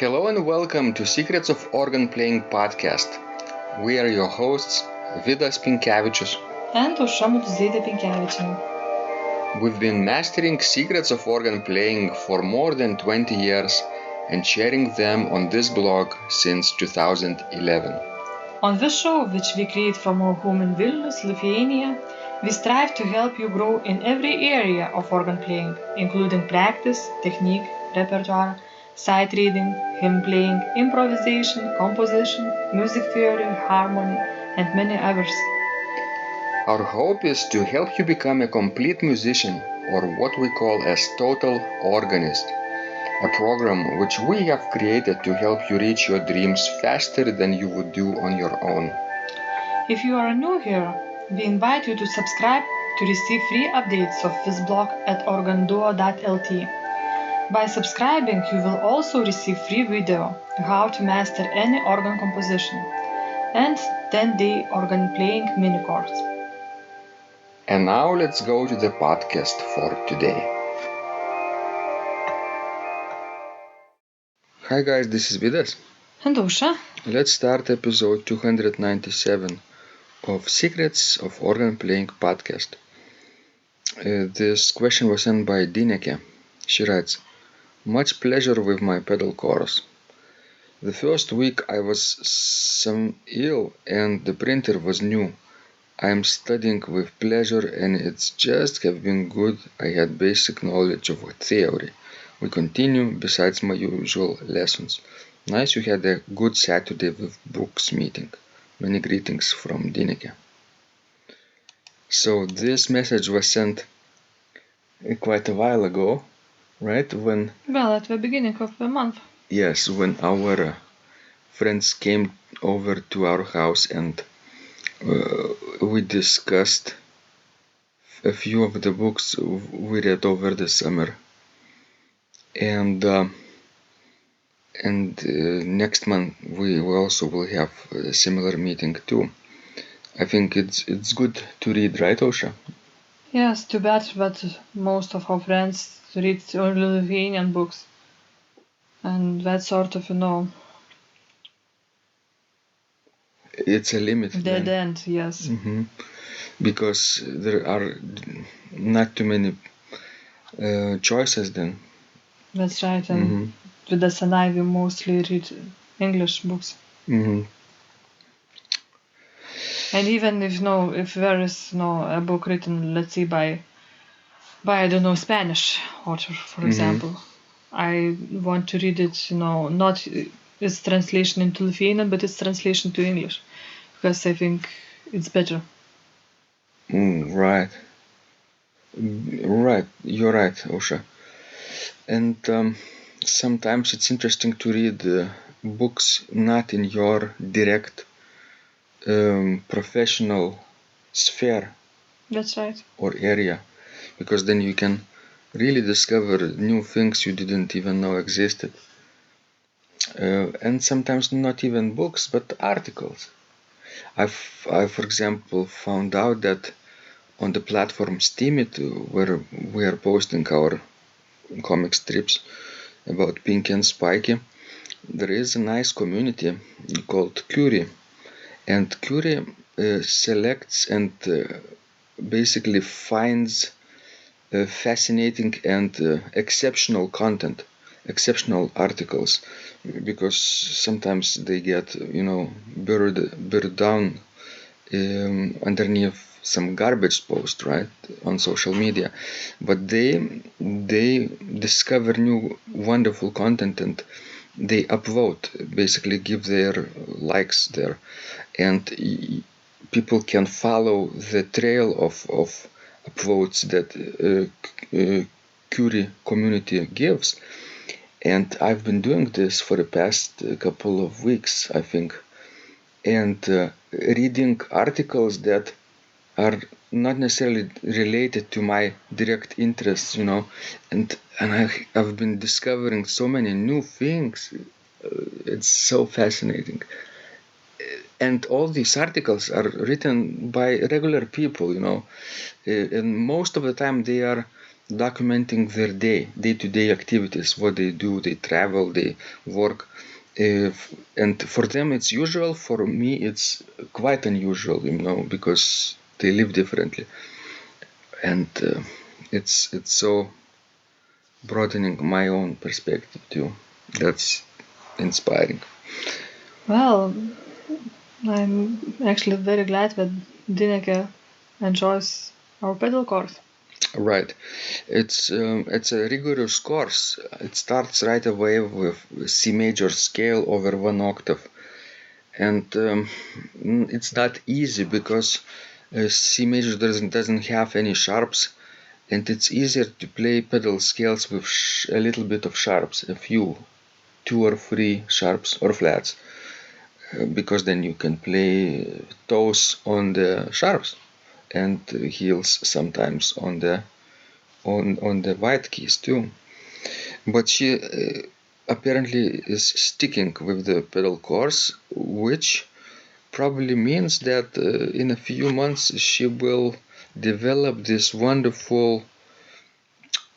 Hello and welcome to Secrets of Organ Playing podcast. We are your hosts, Vidas Pinkevičius and Aušra Pinkevičienė. We've been mastering secrets of organ playing for more than 20 years and sharing them on this blog since 2011. On this show, which we create from our home in Vilnius, Lithuania, we strive to help you grow in every area of organ playing, including practice, technique, repertoire, sight reading, hymn playing, improvisation, composition, music theory, harmony, and many others. Our hope is to help you become a complete musician, or what we call as total organist, a program which we have created to help you reach your dreams faster than you would do on your own. If you are new here, we invite you to subscribe to receive free updates of this blog at organduo.lt. By subscribing, you will also receive free video how to master any organ composition and 10-day organ playing mini course. And now let's go to the podcast for today. Hi guys, this is Vidas. And Aušra. Let's start episode 297 of Secrets of Organ Playing podcast. This question was sent by Dineke. She writes, "Much pleasure with my pedal chorus. The first week I was some ill and the printer was new. I am studying with pleasure and it's just have been good. I had basic knowledge of theory. We continue besides my usual lessons. Nice you had a good Saturday with books meeting. Many greetings from Dineke." So this message was sent quite a while ago, right? Well, at the beginning of the month. Yes, when our friends came over to our house and we discussed a few of the books we read over the summer. And next month we also will have a similar meeting too. I think it's good to read, right, Aušra? Yes, too bad, but most of our friends read only Lithuanian books. And that sort of, it's a limit. Dead end, yes. Mm-hmm. Because there are not too many choices then. That's right, and with the Sanai we mostly read English books. Mm-hmm. And even if there is a book written, let's say by I don't know, Spanish author, for example, I want to read it, not its translation into Lithuanian, but its translation to English, because I think it's better. Right. Right. You're right, Aušra. And sometimes it's interesting to read books not in your direct professional sphere. That's right. Or area, because then you can really discover new things you didn't even know existed. And sometimes not even books, but articles. I, for example, found out that on the platform Steemit, where we are posting our comic strips about Pinky and Spiky, there is a nice community called Curie. And Curie selects and basically finds fascinating and exceptional content, exceptional articles, because sometimes they get buried down underneath some garbage post, right, on social media, but they discover new wonderful content and they upvote, basically give their likes there, and people can follow the trail of upvotes that Curie community gives. And I've been doing this for the past couple of weeks, I think, and reading articles that are not necessarily related to my direct interests, and I've been discovering so many new things. It's so fascinating. And all these articles are written by regular people, and most of the time they are documenting their day-to-day activities, what they do. They travel, they work, and for them it's usual. For me, it's quite unusual, because they live differently, and it's so broadening my own perspective too. That's inspiring. Well, I'm actually very glad that Dineke enjoys our pedal course. Right. It's a rigorous course. It starts right away with C major scale over 1 octave, and it's not easy because C major doesn't have any sharps, and it's easier to play pedal scales with a little bit of sharps, a few, 2 or 3 sharps or flats, because then you can play toes on the sharps and heels sometimes on the white keys too. But she apparently is sticking with the pedal course, which probably means that in a few months she will develop this wonderful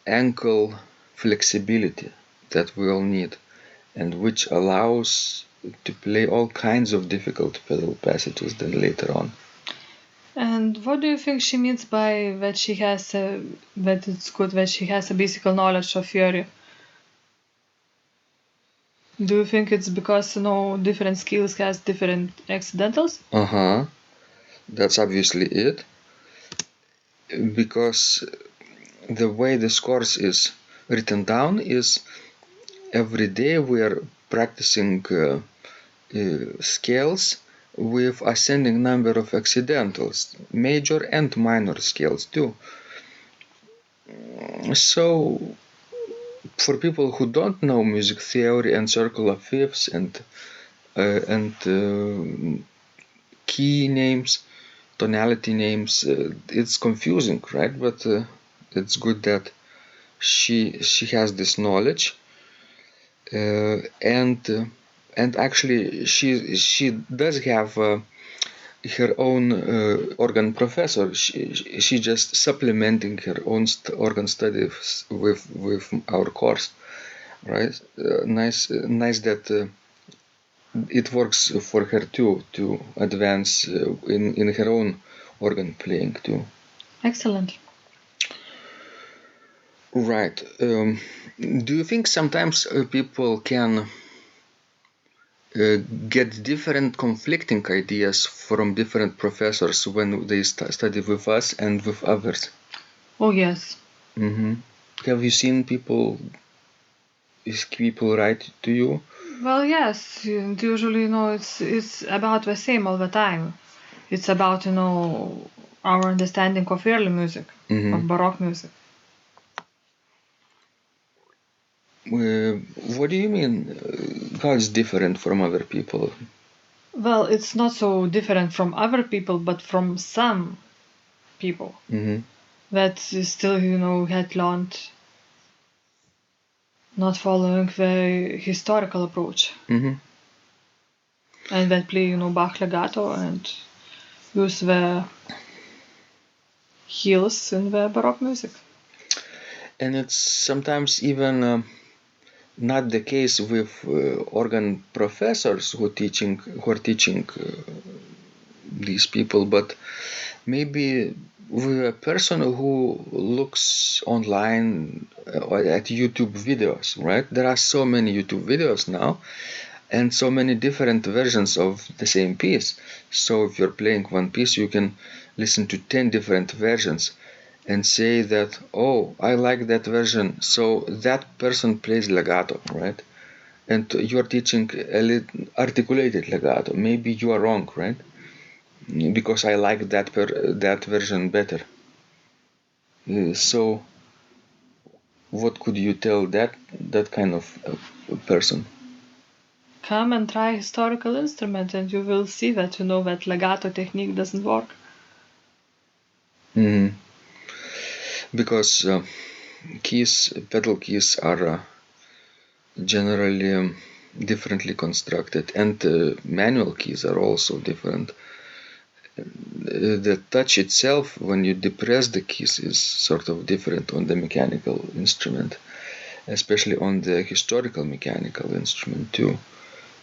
ankle flexibility that we all need, and which allows to play all kinds of difficult pedal passages then later on. And what do you think she means by that she has that it's good that she has a basic knowledge of theory? Do you think it's because different skills has different accidentals? That's obviously it, because the way this course is written down is every day we are practicing scales with ascending number of accidentals, major and minor scales too. So for people who don't know music theory and circle of fifths and key names, tonality names, it's confusing, right? But it's good that she has this knowledge, and actually she does have her own organ professor. She just supplementing her own organ studies with our course, right? Nice that it works for her too, to advance in her own organ playing too. Excellent. Right. Do you think sometimes people can get different conflicting ideas from different professors when they study with us and with others? Oh yes. Have you seen people write to you? Well, yes. Usually, it's about the same all the time. It's about our understanding of early music, of Baroque music. What do you mean? How it's different from other people? Well, it's not so different from other people, but from some people that still, had learned not following the historical approach, and that play, Bach legato and use the heels in the Baroque music. And it's sometimes even not the case with organ professors who are teaching these people, but maybe with a person who looks online at YouTube videos, right? There are so many YouTube videos now, and so many different versions of the same piece. So if you're playing one piece, you can listen to 10 different versions and say that, oh, I like that version, so that person plays legato, right? And you're teaching articulated legato. Maybe you are wrong, right? Because I like that version better. So what could you tell that kind of person? Come and try historical instrument and you will see that that legato technique doesn't work. Because pedal keys are generally differently constructed, and manual keys are also different. the touch itself, when you depress the keys, is sort of different on the mechanical instrument, especially on the historical mechanical instrument too.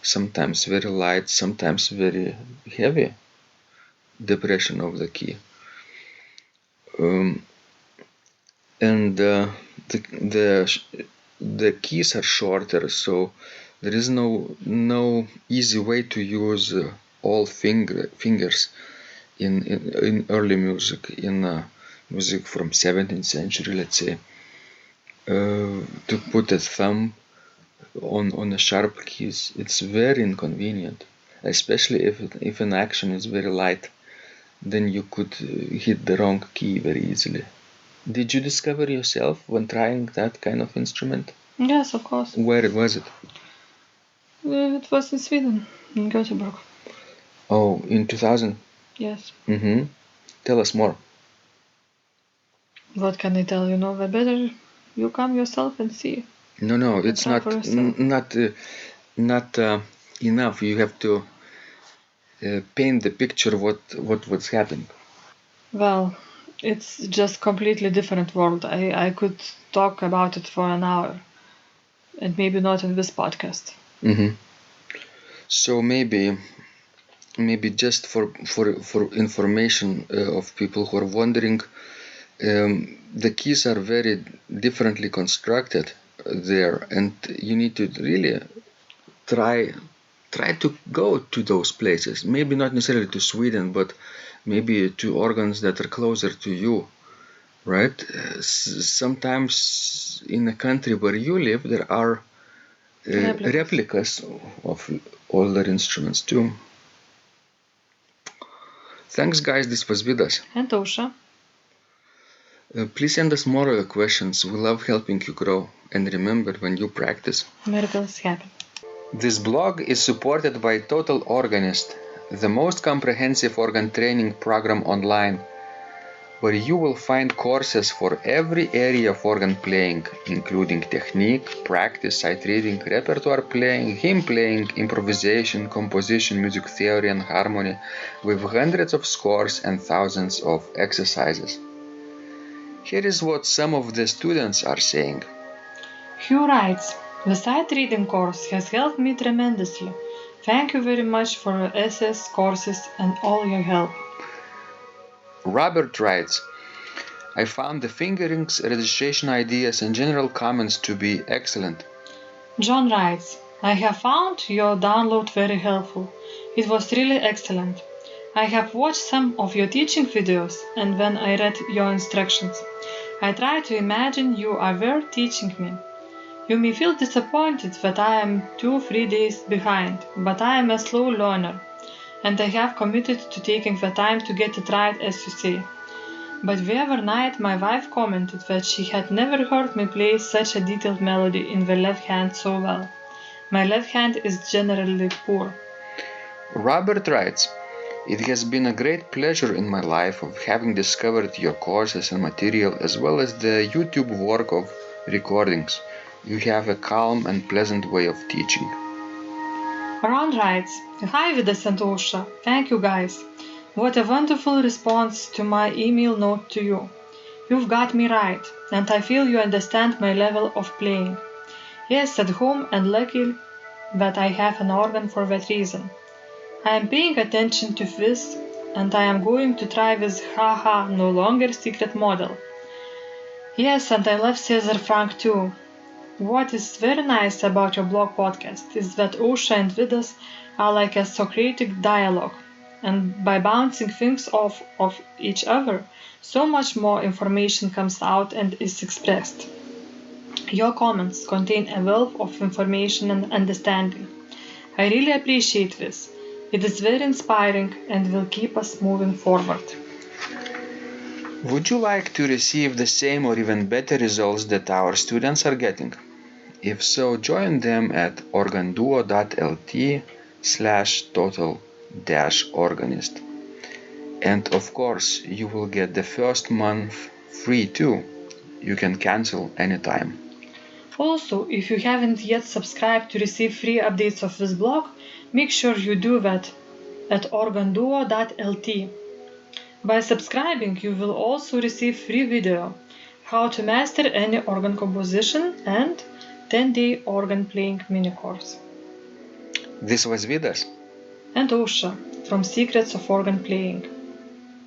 Sometimes very light, sometimes very heavy depression of the key. And the keys are shorter, so there is no easy way to use all fingers in early music, in music from 17th century, let's say. To put a thumb on a sharp keys, it's very inconvenient, especially if an action is very light. Then you could hit the wrong key very easily. Did you discover yourself when trying that kind of instrument? Yes, of course. Where was it? It was in Sweden, in Göteborg. Oh, in 2000? Yes. Mm-hmm. Tell us more. What can I tell you? No, better you come yourself and see. No, it's try not for yourself. not enough. You have to paint the picture what's happening. Well, it's just completely different world. I could talk about it for an hour, and maybe not in this podcast. Mm-hmm. So maybe just for information of people who are wondering, the keys are very differently constructed there, and you need to really try to go to those places. Maybe not necessarily to Sweden, but maybe to organs that are closer to you, right? Sometimes in a country where you live, there are replicas of older instruments too. Thanks, guys. This was Vidas. And Tosha. Please send us more questions. We love helping you grow. And remember, when you practice, Miracles happen. This blog is supported by Total Organist, the most comprehensive organ training program online, where you will find courses for every area of organ playing, including technique, practice, sight reading, repertoire playing, hymn playing, improvisation, composition, music theory, and harmony, with hundreds of scores and thousands of exercises. Here is what some of the students are saying. Hugh writes, the sight reading course has helped me tremendously. Thank you very much for your essays, courses, and all your help. Robert writes, I found the fingerings, registration ideas, and general comments to be excellent. John writes, I have found your download very helpful. It was really excellent. I have watched some of your teaching videos, and when I read your instructions, I tried to imagine you were teaching me. You may feel disappointed that I am 2-3 days behind, but I am a slow learner, and I have committed to taking the time to get it right, as you say. But the other night my wife commented that she had never heard me play such a detailed melody in the left hand so well. My left hand is generally poor. Robert writes, it has been a great pleasure in my life of having discovered your courses and material as well as the YouTube work of recordings. You have a calm and pleasant way of teaching. Ron writes, Hi Vidas and Osha, thank you guys. What a wonderful response to my email note to you. You've got me right, and I feel you understand my level of playing. Yes, at home and lucky that I have an organ for that reason. I am paying attention to this, and I am going to try this haha no longer secret model. Yes, and I love Cesar Frank too. What is very nice about your blog podcast is that Osha and Vidas are like a Socratic dialogue, and by bouncing things off of each other, so much more information comes out and is expressed. Your comments contain a wealth of information and understanding. I really appreciate this. It is very inspiring and will keep us moving forward. Would you like to receive the same or even better results that our students are getting? If so, join them at organduo.lt/total-organist. And of course, you will get the first month free too. You can cancel anytime. Also, if you haven't yet subscribed to receive free updates of this blog, make sure you do that at organduo.lt. By subscribing, you will also receive free video, how to master any organ composition and 10-day organ playing mini course. This was Vidas. And Osha from Secrets of Organ Playing.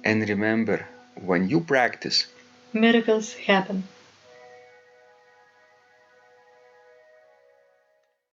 And remember, when you practice, miracles happen.